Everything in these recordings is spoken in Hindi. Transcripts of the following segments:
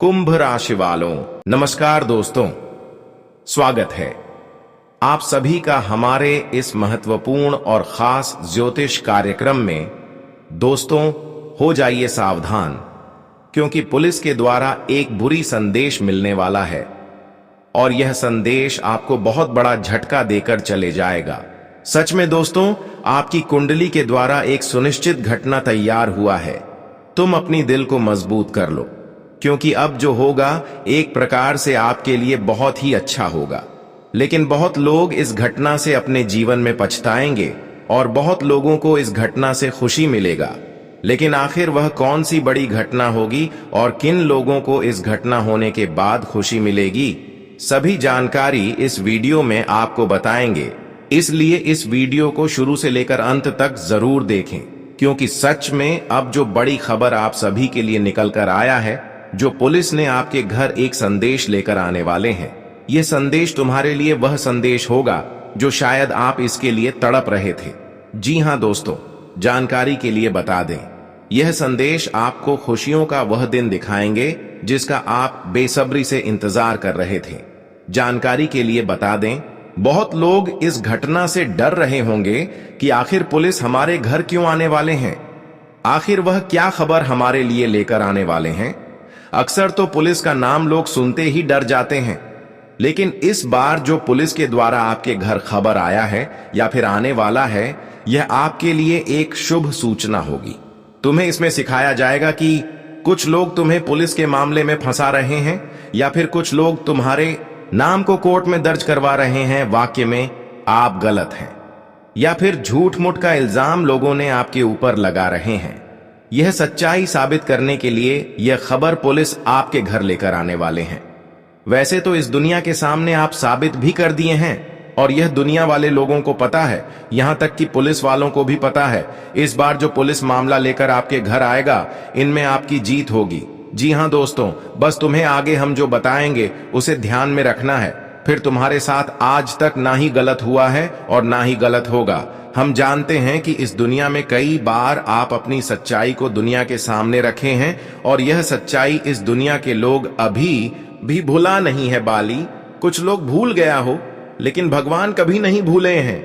कुंभ राशि वालों, नमस्कार दोस्तों। स्वागत है आप सभी का हमारे इस महत्वपूर्ण और खास ज्योतिष कार्यक्रम में। दोस्तों, हो जाइए सावधान, क्योंकि पुलिस के द्वारा एक बुरी संदेश मिलने वाला है और यह संदेश आपको बहुत बड़ा झटका देकर चले जाएगा। सच में दोस्तों, आपकी कुंडली के द्वारा एक सुनिश्चित घटना तैयार हुआ है। तुम अपनी दिल को मजबूत कर लो, क्योंकि अब जो होगा एक प्रकार से आपके लिए बहुत ही अच्छा होगा। लेकिन बहुत लोग इस घटना से अपने जीवन में पछताएंगे और बहुत लोगों को इस घटना से खुशी मिलेगा। लेकिन आखिर वह कौन सी बड़ी घटना होगी और किन लोगों को इस घटना होने के बाद खुशी मिलेगी, सभी जानकारी इस वीडियो में आपको बताएंगे। इसलिए इस वीडियो को शुरू से लेकर अंत तक जरूर देखें, क्योंकि सच में अब जो बड़ी खबर आप सभी के लिए निकल कर आया है, जो पुलिस ने आपके घर एक संदेश लेकर आने वाले हैं। यह संदेश तुम्हारे लिए वह संदेश होगा जो शायद आप इसके लिए तड़प रहे थे। जी हां दोस्तों, जानकारी के लिए बता दें, यह संदेश आपको खुशियों का वह दिन दिखाएंगे जिसका आप बेसब्री से इंतजार कर रहे थे। जानकारी के लिए बता दें, बहुत लोग इस घटना से डर रहे होंगे कि आखिर पुलिस हमारे घर क्यों आने वाले हैं, आखिर वह क्या खबर हमारे लिए लेकर आने वाले हैं। अक्सर तो पुलिस का नाम लोग सुनते ही डर जाते हैं, लेकिन इस बार जो पुलिस के द्वारा आपके घर खबर आया है या फिर आने वाला है, यह आपके लिए एक शुभ सूचना होगी। तुम्हें इसमें सिखाया जाएगा कि कुछ लोग तुम्हें पुलिस के मामले में फंसा रहे हैं, या फिर कुछ लोग तुम्हारे नाम को कोर्ट में दर्ज करवा रहे हैं वाक्य में आप गलत हैं, या फिर झूठ मूठ का इल्जाम लोगों ने आपके ऊपर लगा रहे हैं। यह सच्चाई साबित करने के लिए यह खबर पुलिस आपके घर लेकर आने वाले हैं। वैसे तो इस दुनिया के सामने आप साबित भी कर दिए हैं और यह दुनिया वाले लोगों को पता है, यहां तक कि पुलिस वालों को भी पता है। इस बार जो पुलिस मामला लेकर आपके घर आएगा, इनमें आपकी जीत होगी। जी हां दोस्तों, बस तुम्हें आगे हम जो बताएंगे उसे ध्यान में रखना है। फिर तुम्हारे साथ आज तक ना ही गलत हुआ है और ना ही गलत होगा। हम जानते हैं कि इस दुनिया में कई बार आप अपनी सच्चाई को दुनिया के सामने रखे हैं और यह सच्चाई इस दुनिया के लोग अभी भी भुला नहीं है बाली। कुछ लोग भूल गया हो, लेकिन भगवान कभी नहीं भूले हैं।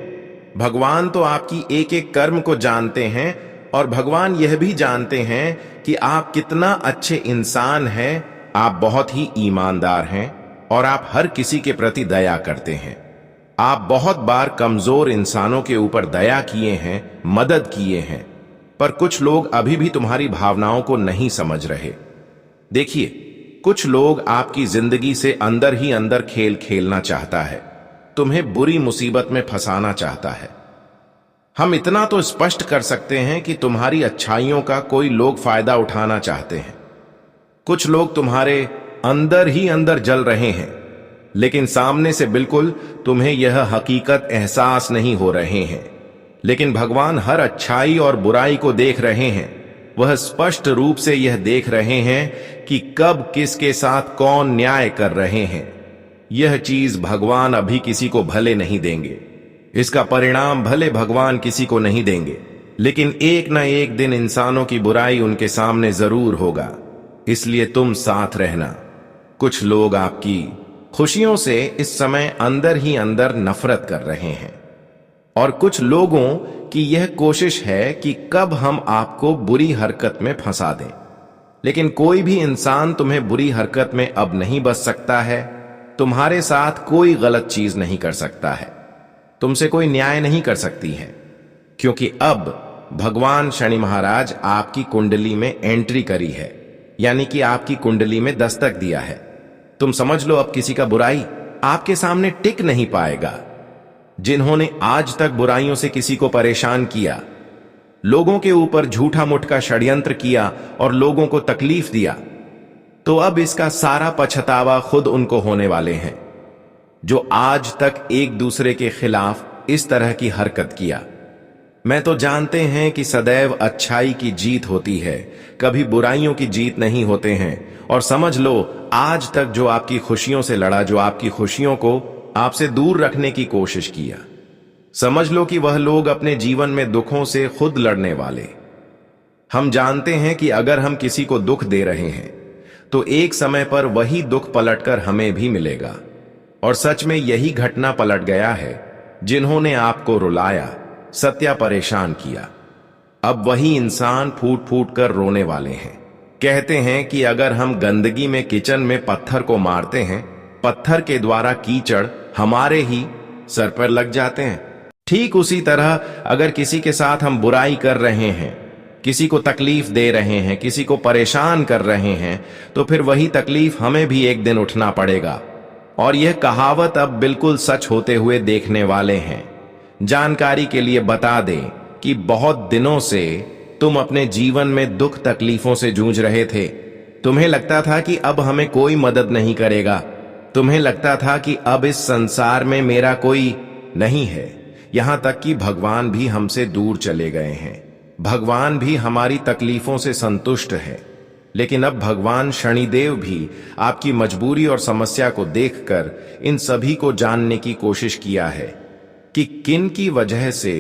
भगवान तो आपकी एक एक कर्म को जानते हैं और भगवान यह भी जानते हैं कि आप कितना अच्छे इंसान हैं। आप बहुत ही ईमानदार हैं और आप हर किसी के प्रति दया करते हैं। आप बहुत बार कमजोर इंसानों के ऊपर दया किए हैं, मदद किए हैं, पर कुछ लोग अभी भी तुम्हारी भावनाओं को नहीं समझ रहे। देखिए, कुछ लोग आपकी जिंदगी से अंदर ही अंदर खेल खेलना चाहता है, तुम्हें बुरी मुसीबत में फंसाना चाहता है। हम इतना तो स्पष्ट कर सकते हैं कि तुम्हारी अच्छाइयों का कोई लोग फायदा उठाना चाहते हैं। कुछ लोग तुम्हारे अंदर ही अंदर जल रहे हैं, लेकिन सामने से बिल्कुल तुम्हें यह हकीकत एहसास नहीं हो रहे हैं। लेकिन भगवान हर अच्छाई और बुराई को देख रहे हैं। वह स्पष्ट रूप से यह देख रहे हैं कि कब किसके साथ कौन न्याय कर रहे हैं। यह चीज भगवान अभी किसी को भले नहीं देंगे, इसका परिणाम भले भगवान किसी को नहीं देंगे, लेकिन एक न एक दिन इंसानों की बुराई उनके सामने जरूर होगा। इसलिए तुम साथ रहना। कुछ लोग आपकी खुशियों से इस समय अंदर ही अंदर नफरत कर रहे हैं और कुछ लोगों की यह कोशिश है कि कब हम आपको बुरी हरकत में फंसा दें। लेकिन कोई भी इंसान तुम्हें बुरी हरकत में अब नहीं बच सकता है। तुम्हारे साथ कोई गलत चीज नहीं कर सकता है, तुमसे कोई न्याय नहीं कर सकती है, क्योंकि अब भगवान शनि महाराज आपकी कुंडली में एंट्री करी है, यानी कि आपकी कुंडली में दस्तक दिया है। तुम समझ लो, अब किसी का बुराई आपके सामने टिक नहीं पाएगा। जिन्होंने आज तक बुराइयों से किसी को परेशान किया, लोगों के ऊपर झूठा मूठ का षड्यंत्र किया और लोगों को तकलीफ दिया, तो अब इसका सारा पछतावा खुद उनको होने वाले हैं, जो आज तक एक दूसरे के खिलाफ इस तरह की हरकत किया। मैं तो जानते हैं कि सदैव अच्छाई की जीत होती है, कभी बुराइयों की जीत नहीं होते हैं। और समझ लो, आज तक जो आपकी खुशियों से लड़ा, जो आपकी खुशियों को आपसे दूर रखने की कोशिश किया, समझ लो कि वह लोग अपने जीवन में दुखों से खुद लड़ने वाले। हम जानते हैं कि अगर हम किसी को दुख दे रहे हैं तो एक समय पर वही दुख पलटकर हमें भी मिलेगा। और सच में यही घटना पलट गया है। जिन्होंने आपको रुलाया, सत्या परेशान किया, अब वही इंसान फूट फूट कर रोने वाले हैं। कहते हैं कि अगर हम गंदगी में किचन में पत्थर को मारते हैं, पत्थर के द्वारा कीचड़ हमारे ही सर पर लग जाते हैं। ठीक उसी तरह अगर किसी के साथ हम बुराई कर रहे हैं, किसी को तकलीफ दे रहे हैं, किसी को परेशान कर रहे हैं, तो फिर वही तकलीफ हमें भी एक दिन उठना पड़ेगा। और यह कहावत अब बिल्कुल सच होते हुए देखने वाले हैं। जानकारी के लिए बता दें कि बहुत दिनों से तुम अपने जीवन में दुख तकलीफों से जूझ रहे थे। तुम्हें लगता था कि अब हमें कोई मदद नहीं करेगा। तुम्हें लगता था कि अब इस संसार में मेरा कोई नहीं है। यहां तक कि भगवान भी हमसे दूर चले गए हैं। भगवान भी हमारी तकलीफों से संतुष्ट है। लेकिन अब भगवान शनिदेव भी आपकी मजबूरी और समस्या को देखकर इन सभी को जानने की कोशिश किया है कि किन की वजह से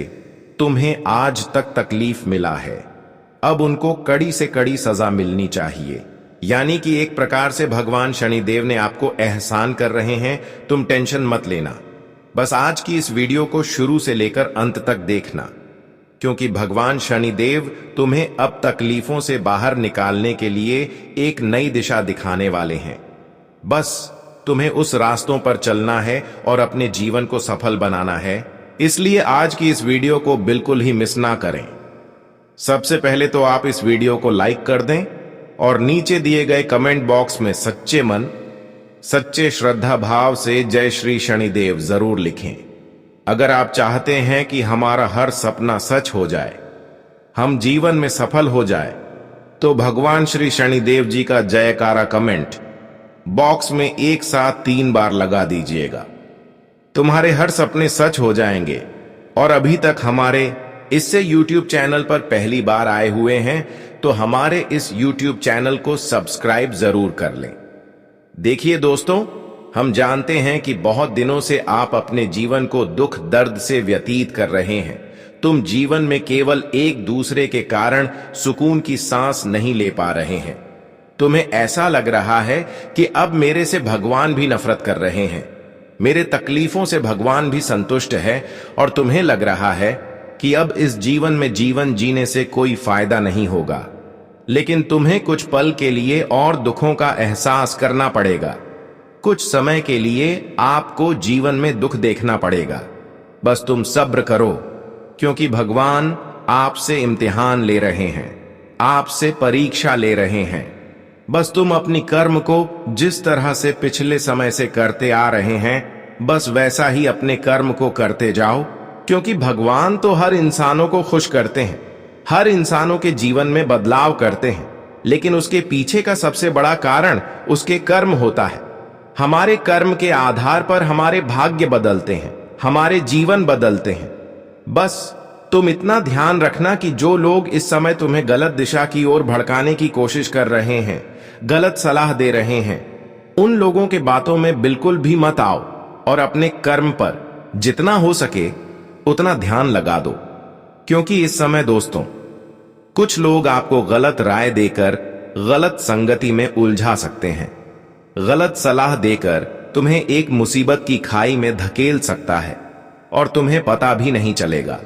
तुम्हें आज तक तकलीफ मिला है। अब उनको कड़ी से कड़ी सजा मिलनी चाहिए। यानी कि एक प्रकार से भगवान शनिदेव ने आपको एहसान कर रहे हैं। तुम टेंशन मत लेना, बस आज की इस वीडियो को शुरू से लेकर अंत तक देखना, क्योंकि भगवान शनिदेव तुम्हें अब तकलीफों से बाहर निकालने के लिए एक नई दिशा दिखाने वाले हैं। बस तुम्हें उस रास्तों पर चलना है और अपने जीवन को सफल बनाना है। इसलिए आज की इस वीडियो को बिल्कुल ही मिस ना करें। सबसे पहले तो आप इस वीडियो को लाइक कर दें और नीचे दिए गए कमेंट बॉक्स में सच्चे मन, सच्चे श्रद्धा भाव से जय श्री शनिदेव जरूर लिखें। अगर आप चाहते हैं कि हमारा हर सपना सच हो जाए, हम जीवन में सफल हो जाए, तो भगवान श्री शनिदेव जी का जयकारा कमेंट बॉक्स में एक साथ 3 बार लगा दीजिएगा। तुम्हारे हर सपने सच हो जाएंगे। और अभी तक हमारे इससे YouTube चैनल पर पहली बार आए हुए हैं तो हमारे इस YouTube चैनल को सब्सक्राइब जरूर कर लें। देखिए दोस्तों, हम जानते हैं कि बहुत दिनों से आप अपने जीवन को दुख दर्द से व्यतीत कर रहे हैं। तुम जीवन में केवल एक दूसरे के कारण सुकून की सांस नहीं ले पा रहे हैं। तुम्हें ऐसा लग रहा है कि अब मेरे से भगवान भी नफरत कर रहे हैं, मेरे तकलीफों से भगवान भी संतुष्ट है, और तुम्हें लग रहा है कि अब इस जीवन में जीवन जीने से कोई फायदा नहीं होगा। लेकिन तुम्हें कुछ पल के लिए और दुखों का एहसास करना पड़ेगा। कुछ समय के लिए आपको जीवन में दुख देखना पड़ेगा। बस तुम सब्र करो, क्योंकि भगवान आपसे इम्तिहान ले रहे हैं, आपसे परीक्षा ले रहे हैं। बस तुम अपनी कर्म को जिस तरह से पिछले समय से करते आ रहे हैं, बस वैसा ही अपने कर्म को करते जाओ, क्योंकि भगवान तो हर इंसानों को खुश करते हैं, हर इंसानों के जीवन में बदलाव करते हैं। लेकिन उसके पीछे का सबसे बड़ा कारण उसके कर्म होता है। हमारे कर्म के आधार पर हमारे भाग्य बदलते हैं, हमारे जीवन बदलते हैं। बस तुम इतना ध्यान रखना कि जो लोग इस समय तुम्हें गलत दिशा की ओर भड़काने की कोशिश कर रहे हैं, गलत सलाह दे रहे हैं, उन लोगों के बातों में बिल्कुल भी मत आओ और अपने कर्म पर जितना हो सके उतना ध्यान लगा दो। क्योंकि इस समय दोस्तों, कुछ लोग आपको गलत राय देकर गलत संगति में उलझा सकते हैं। गलत सलाह देकर तुम्हें एक मुसीबत की खाई में धकेल सकता है और तुम्हें पता भी नहीं चलेगा।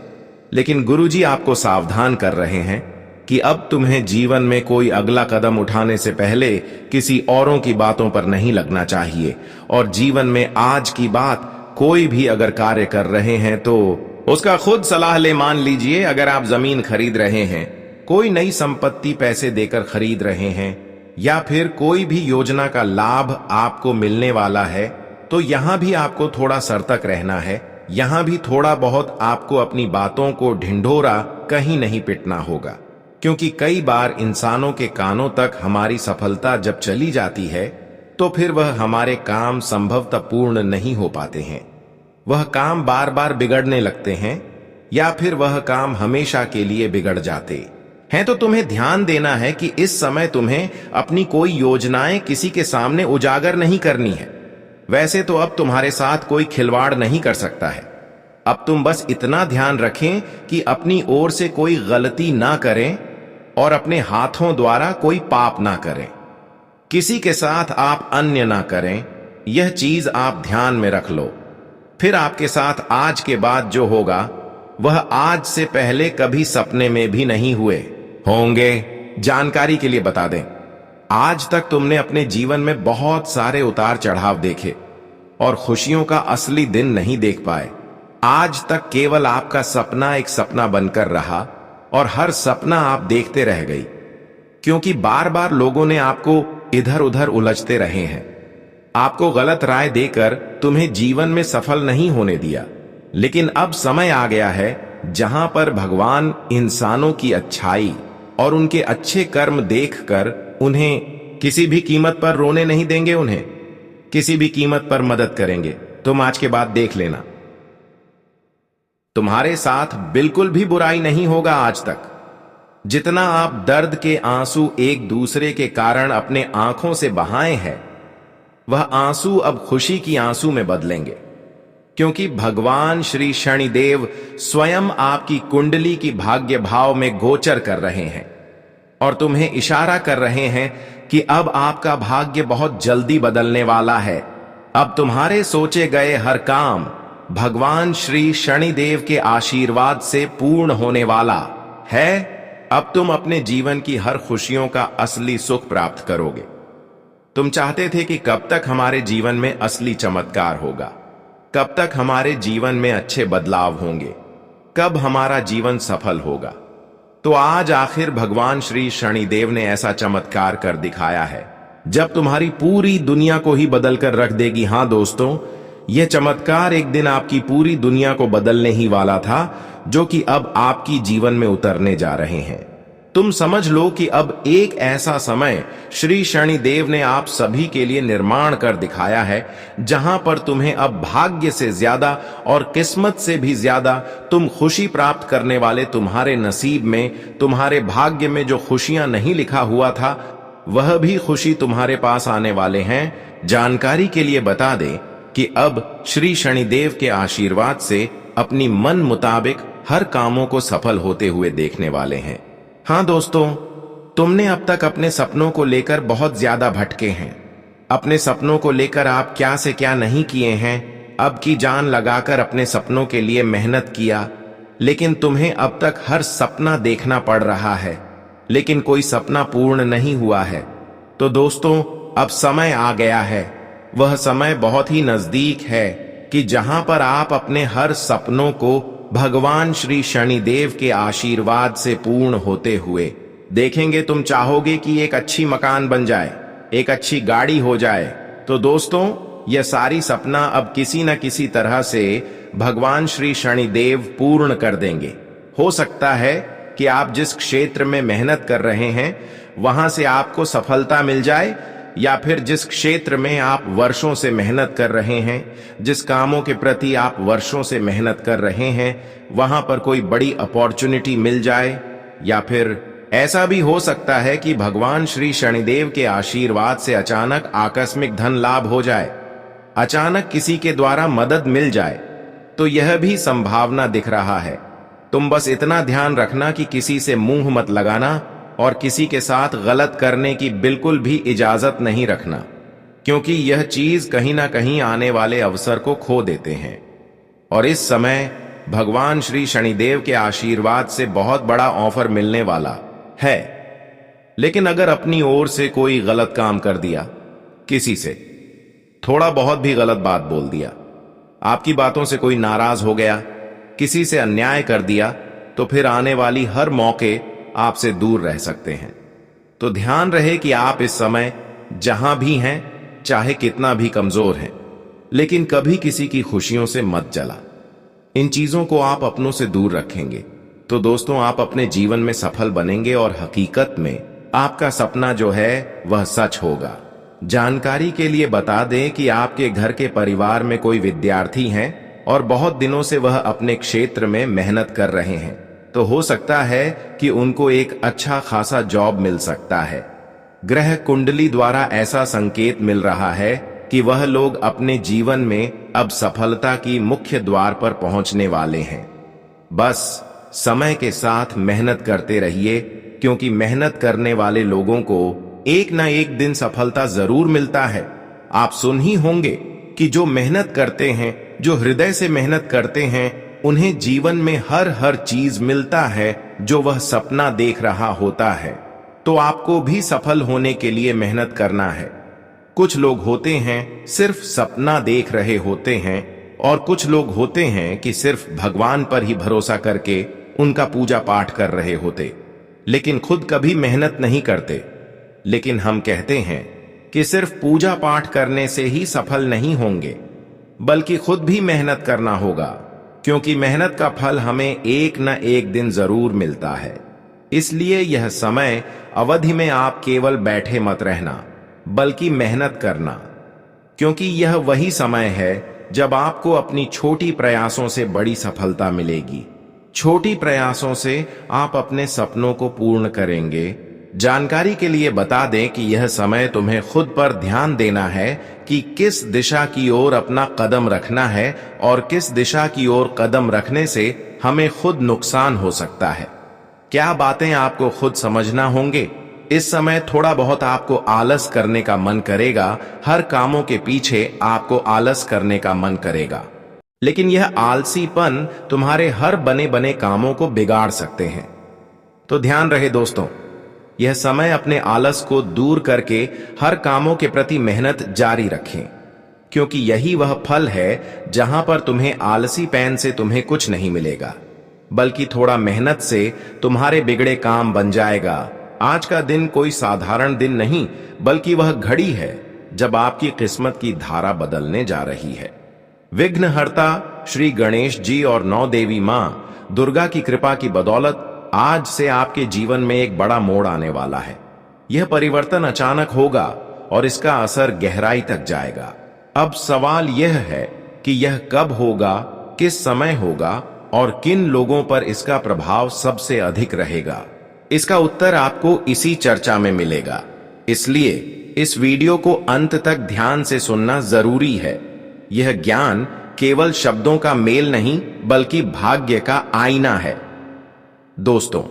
लेकिन गुरुजी आपको सावधान कर रहे हैं कि अब तुम्हें जीवन में कोई अगला कदम उठाने से पहले किसी औरों की बातों पर नहीं लगना चाहिए। और जीवन में आज की बात कोई भी अगर कार्य कर रहे हैं तो उसका खुद सलाह ले मान लीजिए। अगर आप जमीन खरीद रहे हैं, कोई नई संपत्ति पैसे देकर खरीद रहे हैं, या फिर कोई भी योजना का लाभ आपको मिलने वाला है, तो यहां भी आपको थोड़ा सतर्क रहना है। यहां भी थोड़ा बहुत आपको अपनी बातों को ढिंढोरा कहीं नहीं पिटना होगा, क्योंकि कई बार इंसानों के कानों तक हमारी सफलता जब चली जाती है तो फिर वह हमारे काम संभवतः पूर्ण नहीं हो पाते हैं। वह काम बार बार बिगड़ने लगते हैं, या फिर वह काम हमेशा के लिए बिगड़ जाते हैं। तो तुम्हें ध्यान देना है कि इस समय तुम्हें अपनी कोई योजनाएं किसी के सामने उजागर नहीं करनी है। वैसे तो अब तुम्हारे साथ कोई खिलवाड़ नहीं कर सकता है। अब तुम बस इतना ध्यान रखें कि अपनी ओर से कोई गलती ना करें और अपने हाथों द्वारा कोई पाप ना करें। किसी के साथ आप अन्य ना करें, यह चीज आप ध्यान में रख लो। फिर आपके साथ आज के बाद जो होगा वह आज से पहले कभी सपने में भी नहीं हुए होंगे। जानकारी के लिए बता दें, आज तक तुमने अपने जीवन में बहुत सारे उतार चढ़ाव देखे और खुशियों का असली दिन नहीं देख पाए। आज तक केवल आपका सपना एक सपना बनकर रहा और हर सपना आप देखते रह गई, क्योंकि बार बार लोगों ने आपको इधर उधर उलझते रहे हैं, आपको गलत राय देकर तुम्हें जीवन में सफल नहीं होने दिया। लेकिन अब समय आ गया है जहां पर भगवान इंसानों की अच्छाई और उनके अच्छे कर्म देखकर उन्हें किसी भी कीमत पर रोने नहीं देंगे, उन्हें किसी भी कीमत पर मदद करेंगे। तुम आज के बाद देख लेना, तुम्हारे साथ बिल्कुल भी बुराई नहीं होगा। आज तक जितना आप दर्द के आंसू एक दूसरे के कारण अपने आंखों से बहाए हैं, वह आंसू अब खुशी की आंसू में बदलेंगे, क्योंकि भगवान श्री शनिदेव स्वयं आपकी कुंडली की भाग्य भाव में गोचर कर रहे हैं और तुम्हें इशारा कर रहे हैं कि अब आपका भाग्य बहुत जल्दी बदलने वाला है। अब तुम्हारे सोचे गए हर काम भगवान श्री शनिदेव के आशीर्वाद से पूर्ण होने वाला है। अब तुम अपने जीवन की हर खुशियों का असली सुख प्राप्त करोगे। तुम चाहते थे कि कब तक हमारे जीवन में असली चमत्कार होगा, कब तक हमारे जीवन में अच्छे बदलाव होंगे, कब हमारा जीवन सफल होगा। तो आज आखिर भगवान श्री शनिदेव ने ऐसा चमत्कार कर दिखाया है जब तुम्हारी पूरी दुनिया को ही बदल कर रख देगी। हां दोस्तों, यह चमत्कार एक दिन आपकी पूरी दुनिया को बदलने ही वाला था, जो कि अब आपकी जीवन में उतरने जा रहे हैं। तुम समझ लो कि अब एक ऐसा समय श्री शनिदेव ने आप सभी के लिए निर्माण कर दिखाया है, जहां पर तुम्हें अब भाग्य से ज्यादा और किस्मत से भी ज्यादा तुम खुशी प्राप्त करने वाले तुम्हारे नसीब में, तुम्हारे भाग्य में जो खुशियां नहीं लिखा हुआ था, वह भी खुशी तुम्हारे पास आने वाले हैं। जानकारी के लिए बता दें कि अब श्री शनिदेव के आशीर्वाद से अपनी मन मुताबिक हर कामों को सफल होते हुए देखने वाले हैं। हाँ दोस्तों, तुमने अब तक अपने सपनों को लेकर बहुत ज्यादा भटके हैं। अपने सपनों को लेकर आप क्या से क्या नहीं किए हैं, अब की जान लगाकर अपने सपनों के लिए मेहनत किया, लेकिन तुम्हें अब तक हर सपना देखना पड़ रहा है, लेकिन कोई सपना पूर्ण नहीं हुआ है। तो दोस्तों, अब समय आ गया है, वह समय बहुत ही नजदीक है कि जहां पर आप अपने हर सपनों को भगवान श्री शनिदेव के आशीर्वाद से पूर्ण होते हुए देखेंगे। तुम चाहोगे कि एक अच्छी मकान बन जाए, एक अच्छी गाड़ी हो जाए। तो दोस्तों, यह सारी सपना अब किसी न किसी तरह से भगवान श्री शनिदेव पूर्ण कर देंगे। हो सकता है कि आप जिस क्षेत्र में मेहनत कर रहे हैं वहां से आपको सफलता मिल जाए, या फिर जिस क्षेत्र में आप वर्षों से मेहनत कर रहे हैं, जिस कामों के प्रति आप वर्षों से मेहनत कर रहे हैं, वहां पर कोई बड़ी अपॉर्चुनिटी मिल जाए। या फिर ऐसा भी हो सकता है कि भगवान श्री शनिदेव के आशीर्वाद से अचानक आकस्मिक धन लाभ हो जाए, अचानक किसी के द्वारा मदद मिल जाए। तो यह भी संभावना दिख रहा है। तुम बस इतना ध्यान रखना कि किसी से मुंह मत लगाना और किसी के साथ गलत करने की बिल्कुल भी इजाजत नहीं रखना, क्योंकि यह चीज कहीं ना कहीं आने वाले अवसर को खो देते हैं। और इस समय भगवान श्री शनिदेव के आशीर्वाद से बहुत बड़ा ऑफर मिलने वाला है। लेकिन अगर अपनी ओर से कोई गलत काम कर दिया, किसी से थोड़ा बहुत भी गलत बात बोल दिया, आपकी बातों से कोई नाराज हो गया, किसी से अन्याय कर दिया, तो फिर आने वाली हर मौके आपसे दूर रह सकते हैं। तो ध्यान रहे कि आप इस समय जहां भी हैं, चाहे कितना भी कमजोर हैं, लेकिन कभी किसी की खुशियों से मत जला। इन चीजों को आप अपनों से दूर रखेंगे तो दोस्तों, आप अपने जीवन में सफल बनेंगे और हकीकत में आपका सपना जो है वह सच होगा। जानकारी के लिए बता दें कि आपके घर के परिवार में कोई विद्यार्थी हैं और बहुत दिनों से वह अपने क्षेत्र में मेहनत कर रहे हैं, तो हो सकता है कि उनको एक अच्छा खासा जॉब मिल सकता है। ग्रह कुंडली द्वारा ऐसा संकेत मिल रहा है कि वह लोग अपने जीवन में अब सफलता की मुख्य द्वार पर पहुंचने वाले हैं। बस समय के साथ मेहनत करते रहिए, क्योंकि मेहनत करने वाले लोगों को एक ना एक दिन सफलता जरूर मिलता है। आप सुन ही होंगे कि जो मेहनत करते हैं, जो हृदय से मेहनत करते हैं, उन्हें जीवन में हर चीज मिलता है जो वह सपना देख रहा होता है। तो आपको भी सफल होने के लिए मेहनत करना है। कुछ लोग होते हैं सिर्फ सपना देख रहे होते हैं, और कुछ लोग होते हैं कि सिर्फ भगवान पर ही भरोसा करके उनका पूजा पाठ कर रहे होते, लेकिन खुद कभी मेहनत नहीं करते। लेकिन हम कहते हैं कि सिर्फ पूजा पाठ करने से ही सफल नहीं होंगे, बल्कि खुद भी मेहनत करना होगा, क्योंकि मेहनत का फल हमें एक न एक दिन जरूर मिलता है। इसलिए यह समय अवधि में आप केवल बैठे मत रहना, बल्कि मेहनत करना, क्योंकि यह वही समय है जब आपको अपनी छोटी प्रयासों से बड़ी सफलता मिलेगी। छोटी प्रयासों से आप अपने सपनों को पूर्ण करेंगे। जानकारी के लिए बता दें कि यह समय तुम्हें खुद पर ध्यान देना है कि किस दिशा की ओर अपना कदम रखना है, और किस दिशा की ओर कदम रखने से हमें खुद नुकसान हो सकता है। क्या बातें आपको खुद समझना होंगे। इस समय थोड़ा बहुत आपको आलस करने का मन करेगा, हर कामों के पीछे आपको आलस करने का मन करेगा, लेकिन यह आलसीपन तुम्हारे हर बने बने कामों को बिगाड़ सकते हैं। तो ध्यान रहे दोस्तों, यह समय अपने आलस को दूर करके हर कामों के प्रति मेहनत जारी रखें, क्योंकि यही वह फल है जहां पर तुम्हें आलसी पैन से तुम्हें कुछ नहीं मिलेगा, बल्कि थोड़ा मेहनत से तुम्हारे बिगड़े काम बन जाएगा। आज का दिन कोई साधारण दिन नहीं, बल्कि वह घड़ी है जब आपकी किस्मत की धारा बदलने जा रही है। विघ्नहर्ता श्री गणेश जी और 9 देवी मां दुर्गा की कृपा की बदौलत आज से आपके जीवन में एक बड़ा मोड़ आने वाला है। यह परिवर्तन अचानक होगा और इसका असर गहराई तक जाएगा। अब सवाल यह है कि यह कब होगा, किस समय होगा और किन लोगों पर इसका प्रभाव सबसे अधिक रहेगा। इसका उत्तर आपको इसी चर्चा में मिलेगा, इसलिए इस वीडियो को अंत तक ध्यान से सुनना जरूरी है। यह ज्ञान केवल शब्दों का मेल नहीं, बल्कि भाग्य का आईना है। दोस्तों,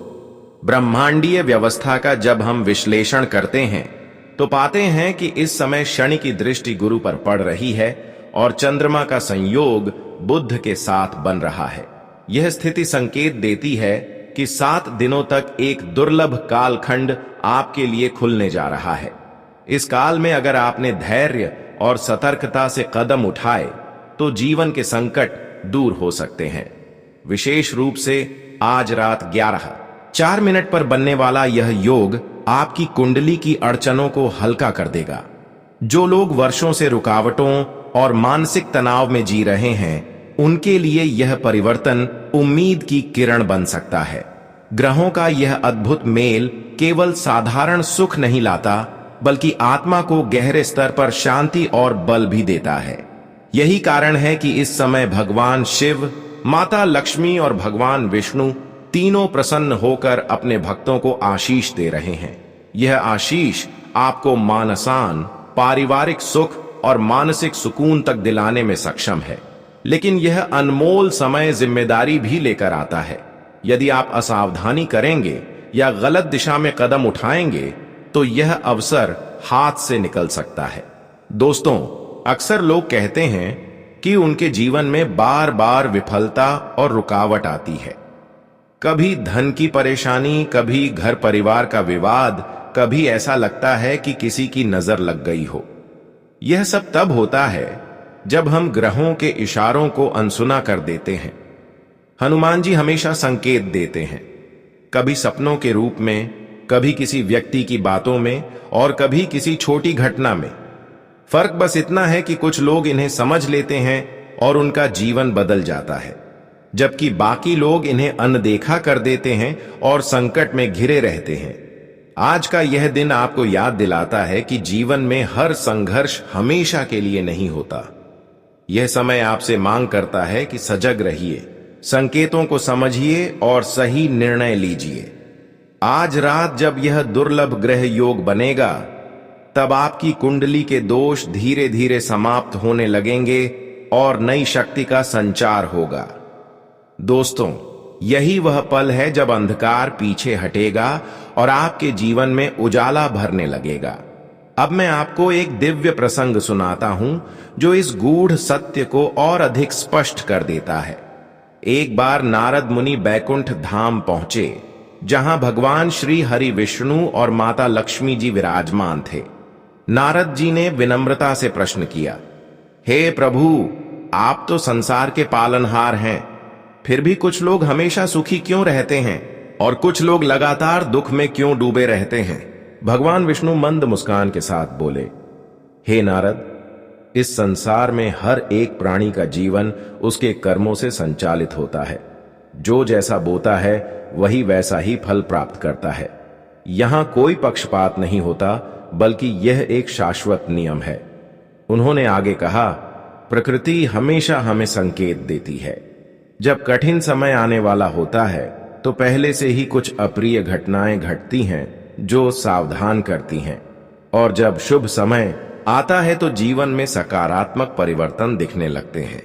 ब्रह्मांडीय व्यवस्था का जब हम विश्लेषण करते हैं तो पाते हैं कि इस समय शनि की दृष्टि गुरु पर पड़ रही है और चंद्रमा का संयोग बुध के साथ बन रहा है। यह स्थिति संकेत देती है कि 7 दिनों तक एक दुर्लभ कालखंड आपके लिए खुलने जा रहा है। इस काल में अगर आपने धैर्य और सतर्कता से कदम उठाए तो जीवन के संकट दूर हो सकते हैं। विशेष रूप से आज रात 11:04 पर बनने वाला यह योग आपकी कुंडली की अड़चनों को हल्का कर देगा। जो लोग वर्षों से रुकावटों और मानसिक तनाव में जी रहे हैं, उनके लिए यह परिवर्तन उम्मीद की किरण बन सकता है। ग्रहों का यह अद्भुत मेल केवल साधारण सुख नहीं लाता, बल्कि आत्मा को गहरे स्तर पर शांति और बल भी देता है। यही कारण है कि इस समय भगवान शिव, माता लक्ष्मी और भगवान विष्णु तीनों प्रसन्न होकर अपने भक्तों को आशीष दे रहे हैं। यह आशीष आपको मानसान, पारिवारिक सुख और मानसिक सुकून तक दिलाने में सक्षम है। लेकिन यह अनमोल समय जिम्मेदारी भी लेकर आता है। यदि आप असावधानी करेंगे या गलत दिशा में कदम उठाएंगे तो यह अवसर हाथ से निकल सकता है। दोस्तों, अक्सर लोग कहते हैं कि उनके जीवन में बार बार विफलता और रुकावट आती है। कभी धन की परेशानी, कभी घर परिवार का विवाद, कभी ऐसा लगता है कि किसी की नजर लग गई हो। यह सब तब होता है जब हम ग्रहों के इशारों को अनसुना कर देते हैं। हनुमान जी हमेशा संकेत देते हैं, कभी सपनों के रूप में, कभी किसी व्यक्ति की बातों में और कभी किसी छोटी घटना में। फर्क बस इतना है कि कुछ लोग इन्हें समझ लेते हैं और उनका जीवन बदल जाता है, जबकि बाकी लोग इन्हें अनदेखा कर देते हैं और संकट में घिरे रहते हैं। आज का यह दिन आपको याद दिलाता है कि जीवन में हर संघर्ष हमेशा के लिए नहीं होता। यह समय आपसे मांग करता है कि सजग रहिए, संकेतों को समझिए और सही निर्णय लीजिए। आज रात जब यह दुर्लभ ग्रह योग बनेगा, तब आपकी कुंडली के दोष धीरे धीरे समाप्त होने लगेंगे और नई शक्ति का संचार होगा। दोस्तों, यही वह पल है जब अंधकार पीछे हटेगा और आपके जीवन में उजाला भरने लगेगा। अब मैं आपको एक दिव्य प्रसंग सुनाता हूं जो इस गूढ़ सत्य को और अधिक स्पष्ट कर देता है। एक बार नारद मुनि बैकुंठ धाम पहुंचे, जहां भगवान श्री हरि विष्णु और माता लक्ष्मी जी विराजमान थे। नारद जी ने विनम्रता से प्रश्न किया, हे प्रभु, आप तो संसार के पालनहार हैं, फिर भी कुछ लोग हमेशा सुखी क्यों रहते हैं और कुछ लोग लगातार दुख में क्यों डूबे रहते हैं? भगवान विष्णु मंद मुस्कान के साथ बोले, हे नारद, इस संसार में हर एक प्राणी का जीवन उसके कर्मों से संचालित होता है। जो जैसा बोता है वही वैसा ही फल प्राप्त करता है। यहां कोई पक्षपात नहीं होता, बल्कि यह एक शाश्वत नियम है। उन्होंने आगे कहा, प्रकृति हमेशा हमें संकेत देती है। जब कठिन समय आने वाला होता है तो पहले से ही कुछ अप्रिय घटनाएं घटती हैं जो सावधान करती हैं, और जब शुभ समय आता है तो जीवन में सकारात्मक परिवर्तन दिखने लगते हैं।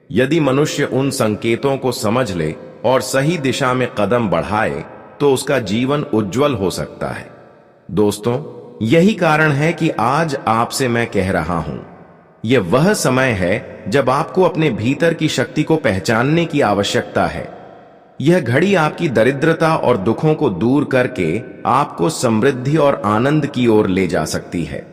यदि मनुष्य उन संकेतों को समझ ले और सही दिशा में कदम बढ़ाए तो उसका जीवन उज्जवल हो सकता है। दोस्तों, यही कारण है कि आज आपसे मैं कह रहा हूं, यह वह समय है जब आपको अपने भीतर की शक्ति को पहचानने की आवश्यकता है। यह घड़ी आपकी दरिद्रता और दुखों को दूर करके आपको समृद्धि और आनंद की ओर ले जा सकती है।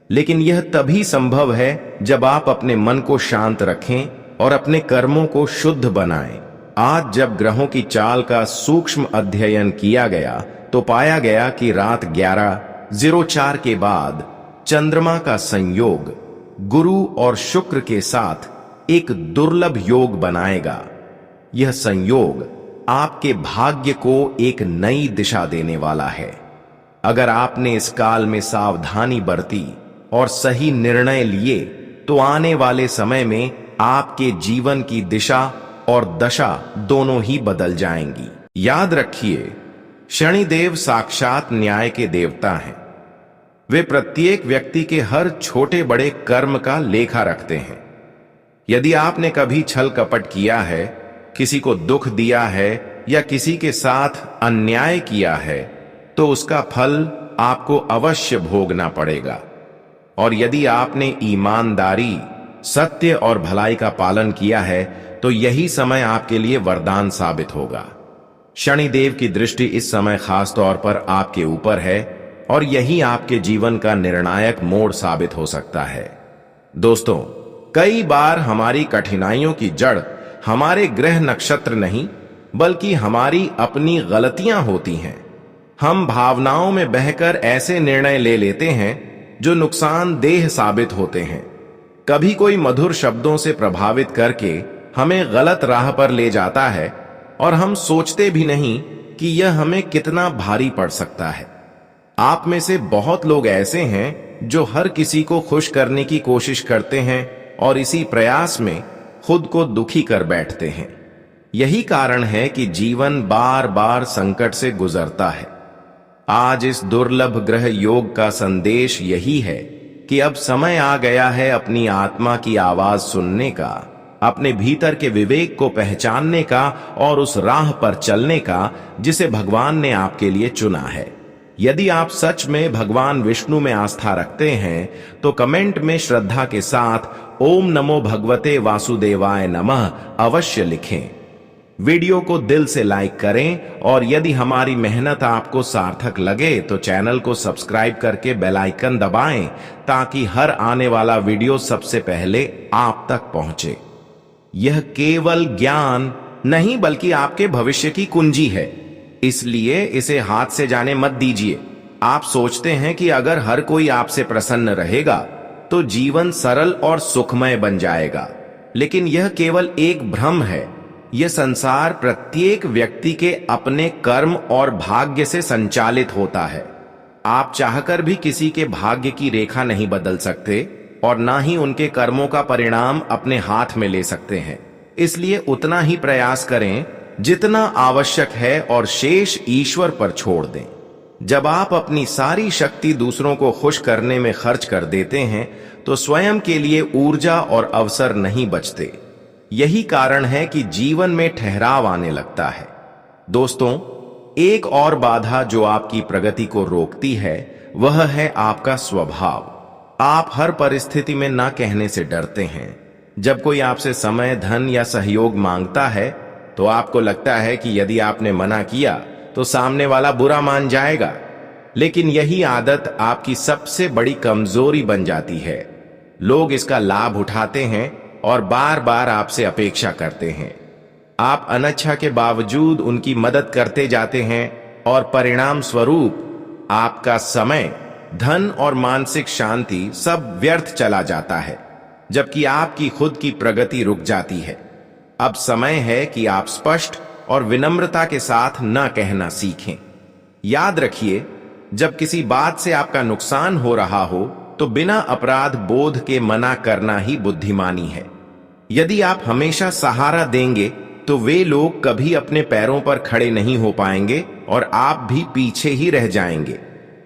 लेकिन यह तभी संभव है जब आप अपने मन को शांत रखें और अपने कर्मों को शुद्ध बनाएं। आज जब ग्रहों की चाल का सूक्ष्म अध्ययन किया गया तो पाया गया कि रात 11:04 के बाद चंद्रमा का संयोग गुरु और शुक्र के साथ एक दुर्लभ योग बनाएगा। यह संयोग आपके भाग्य को एक नई दिशा देने वाला है। अगर आपने इस काल में सावधानी बरती और सही निर्णय लिए तो आने वाले समय में आपके जीवन की दिशा और दशा दोनों ही बदल जाएंगी। याद रखिए, शनिदेव साक्षात न्याय के देवता हैं। वे प्रत्येक व्यक्ति के हर छोटे बड़े कर्म का लेखा रखते हैं। यदि आपने कभी छल कपट किया है, किसी को दुख दिया है या किसी के साथ अन्याय किया है, तो उसका फल आपको अवश्य भोगना पड़ेगा। और यदि आपने ईमानदारी, सत्य और भलाई का पालन किया है तो यही समय आपके लिए वरदान साबित होगा। शनिदेव की दृष्टि इस समय खास तौर पर आपके ऊपर है और यही आपके जीवन का निर्णायक मोड़ साबित हो सकता है। दोस्तों, कई बार हमारी कठिनाइयों की जड़ हमारे ग्रह नक्षत्र नहीं, बल्कि हमारी अपनी गलतियां होती हैं। हम भावनाओं में बहकर ऐसे निर्णय ले लेते हैं जो नुकसानदेह साबित होते हैं। कभी कोई मधुर शब्दों से प्रभावित करके हमें गलत राह पर ले जाता है और हम सोचते भी नहीं कि यह हमें कितना भारी पड़ सकता है। आप में से बहुत लोग ऐसे हैं जो हर किसी को खुश करने की कोशिश करते हैं और इसी प्रयास में खुद को दुखी कर बैठते हैं। यही कारण है कि जीवन बार बार संकट से गुजरता है। आज इस दुर्लभ ग्रह योग का संदेश यही है कि अब समय आ गया है अपनी आत्मा की आवाज सुनने का, अपने भीतर के विवेक को पहचानने का और उस राह पर चलने का जिसे भगवान ने आपके लिए चुना है। यदि आप सच में भगवान विष्णु में आस्था रखते हैं तो कमेंट में श्रद्धा के साथ ओम नमो भगवते वासुदेवाय नमः अवश्य लिखें। वीडियो को दिल से लाइक करें और यदि हमारी मेहनत आपको सार्थक लगे तो चैनल को सब्सक्राइब करके बेल आइकन दबाएं ताकि हर आने वाला वीडियो सबसे पहले आप तक पहुंचे। यह केवल ज्ञान नहीं बल्कि आपके भविष्य की कुंजी है, इसलिए इसे हाथ से जाने मत दीजिए। आप सोचते हैं कि अगर हर कोई आपसे प्रसन्न रहेगा तो जीवन सरल और सुखमय बन जाएगा, लेकिन यह केवल एक भ्रम है। यह संसार प्रत्येक व्यक्ति के अपने कर्म और भाग्य से संचालित होता है। आप चाहकर भी किसी के भाग्य की रेखा नहीं बदल सकते और ना ही उनके कर्मों का परिणाम अपने हाथ में ले सकते हैं। इसलिए उतना ही प्रयास करें जितना आवश्यक है और शेष ईश्वर पर छोड़ दें। जब आप अपनी सारी शक्ति दूसरों को खुश करने में खर्च कर देते हैं तो स्वयं के लिए ऊर्जा और अवसर नहीं बचते। यही कारण है कि जीवन में ठहराव आने लगता है। दोस्तों, एक और बाधा जो आपकी प्रगति को रोकती है वह है आपका स्वभाव। आप हर परिस्थिति में ना कहने से डरते हैं। जब कोई आपसे समय, धन या सहयोग मांगता है तो आपको लगता है कि यदि आपने मना किया तो सामने वाला बुरा मान जाएगा। लेकिन यही आदत आपकी सबसे बड़ी कमजोरी बन जाती है। लोग इसका लाभ उठाते हैं और बार बार आपसे अपेक्षा करते हैं। आप अनिच्छा के बावजूद उनकी मदद करते जाते हैं और परिणाम स्वरूप आपका समय, धन और मानसिक शांति सब व्यर्थ चला जाता है, जबकि आपकी खुद की प्रगति रुक जाती है। अब समय है कि आप स्पष्ट और विनम्रता के साथ न कहना सीखें। याद रखिए, जब किसी बात से आपका नुकसान हो रहा हो तो बिना अपराध बोध के मना करना ही बुद्धिमानी है। यदि आप हमेशा सहारा देंगे तो वे लोग कभी अपने पैरों पर खड़े नहीं हो पाएंगे और आप भी पीछे ही रह जाएंगे।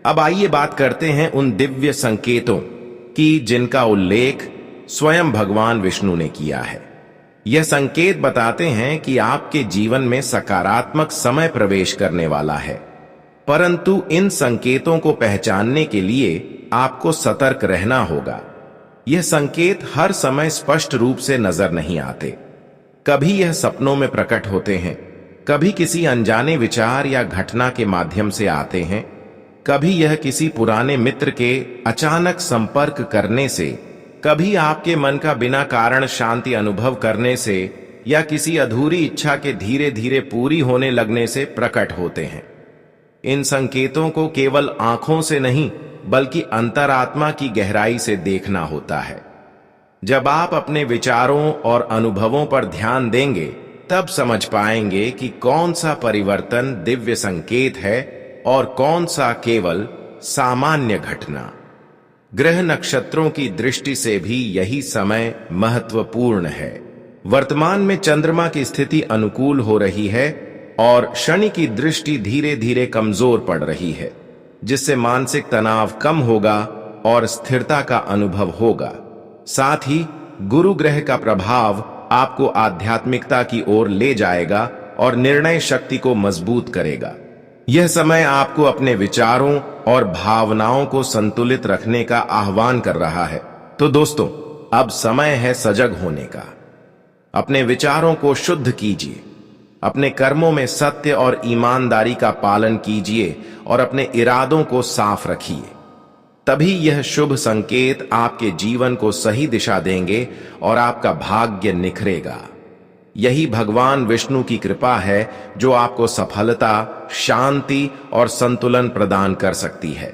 अब आइए बात करते हैं उन दिव्य संकेतों की जिनका उल्लेख स्वयं भगवान विष्णु ने किया है। यह संकेत बताते हैं कि आपके जीवन में सकारात्मक समय प्रवेश करने वाला है, परंतु इन संकेतों को पहचानने के लिए आपको सतर्क रहना होगा। यह संकेत हर समय स्पष्ट रूप से नजर नहीं आते। कभी यह सपनों में प्रकट होते हैं, कभी किसी अनजाने विचार या घटना के माध्यम से आते हैं, कभी यह किसी पुराने मित्र के अचानक संपर्क करने से, कभी आपके मन का बिना कारण शांति अनुभव करने से या किसी अधूरी इच्छा के धीरे धीरे पूरी होने लगने से प्रकट होते हैं। इन संकेतों को केवल आंखों से नहीं बल्कि अंतरात्मा की गहराई से देखना होता है। जब आप अपने विचारों और अनुभवों पर ध्यान देंगे तब समझ पाएंगे कि कौन सा परिवर्तन दिव्य संकेत है और कौन सा केवल सामान्य घटना। ग्रह नक्षत्रों की दृष्टि से भी यही समय महत्वपूर्ण है। वर्तमान में चंद्रमा की स्थिति अनुकूल हो रही है और शनि की दृष्टि धीरे धीरे कमजोर पड़ रही है, जिससे मानसिक तनाव कम होगा और स्थिरता का अनुभव होगा। साथ ही गुरु ग्रह का प्रभाव आपको आध्यात्मिकता की ओर ले जाएगा और निर्णय शक्ति को मजबूत करेगा। यह समय आपको अपने विचारों और भावनाओं को संतुलित रखने का आह्वान कर रहा है। तो दोस्तों, अब समय है सजग होने का। अपने विचारों को शुद्ध कीजिए, अपने कर्मों में सत्य और ईमानदारी का पालन कीजिए और अपने इरादों को साफ रखिए। तभी यह शुभ संकेत आपके जीवन को सही दिशा देंगे और आपका भाग्य निखरेगा। यही भगवान विष्णु की कृपा है जो आपको सफलता, शांति और संतुलन प्रदान कर सकती है।